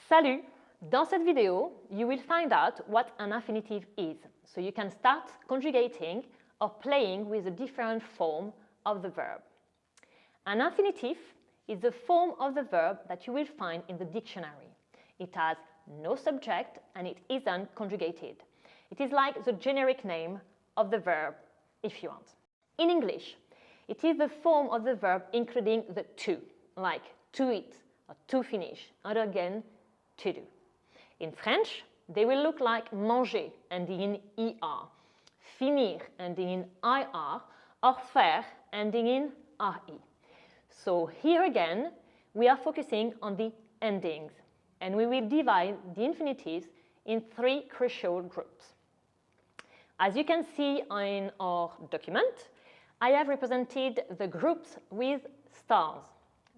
Salut! Dans cette vidéo, you will find out what an infinitive is, so you can start conjugating or playing with the different form of the verb. An infinitive is the form of the verb that you will find in the dictionary. It has no subject and it isn't conjugated. It is like the generic name of the verb, if you want. In English, it is the form of the verb including the to, like to eat or to finish, or again, to do. In French, they will look like manger, ending in er, finir, ending in ir, or faire, ending in re. So here again, we are focusing on the endings, and we will divide the infinitives in three crucial groups. As you can see in our document, I have represented the groups with stars.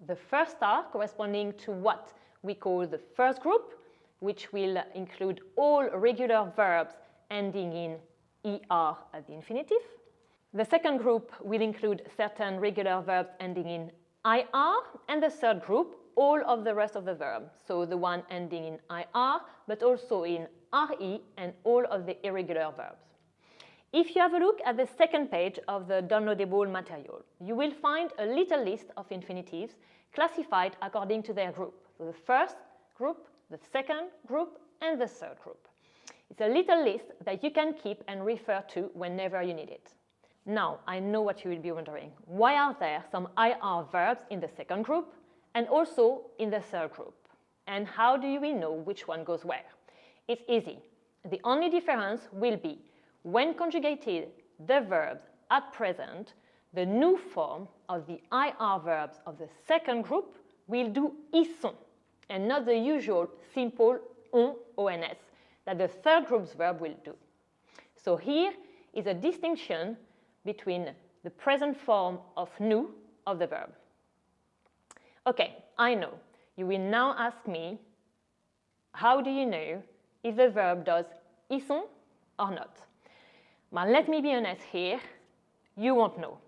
The first star corresponding to what we call the first group, which will include all regular verbs ending in er at the infinitive. The second group will include certain regular verbs ending in ir, and the third group, all of the rest of the verb. So the one ending in ir, but also in re and all of the irregular verbs. If you have a look at the second page of the downloadable material, you will find a little list of infinitives classified according to their group. So the first group, the second group, and the third group. It's a little list that you can keep and refer to whenever you need it. Now, I know what you will be wondering. Why are there some ir verbs in the second group and also in the third group? And how do we know which one goes where? It's easy. The only difference will be when conjugated the verbs at present, the new form of the ir verbs of the second group will do ils sont, and not the usual simple on that the third group's verb will do. So here is a distinction between the present form of nous of the verb. Okay, I know. You will now ask me, how do you know if the verb does ils sont or not? But let me be honest here, you won't know.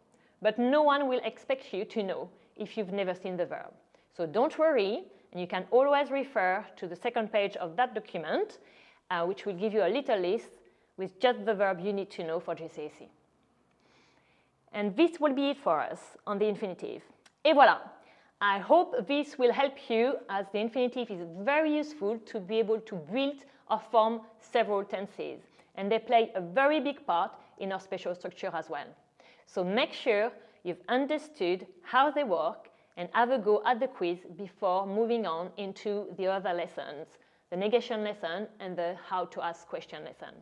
But no one will expect you to know if you've never seen the verb. So don't worry, and you can always refer to the second page of that document, which will give you a little list with just the verb you need to know for GCSE. And this will be it for us on the infinitive. Et voilà! I hope this will help you, as the infinitive is very useful to be able to build or form several tenses. And they play a very big part in our spatial structure as well. So make sure you've understood how they work and have a go at the quiz before moving on into the other lessons, the negation lesson and the how to ask question lesson.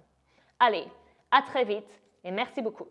Allez, à très vite et merci beaucoup.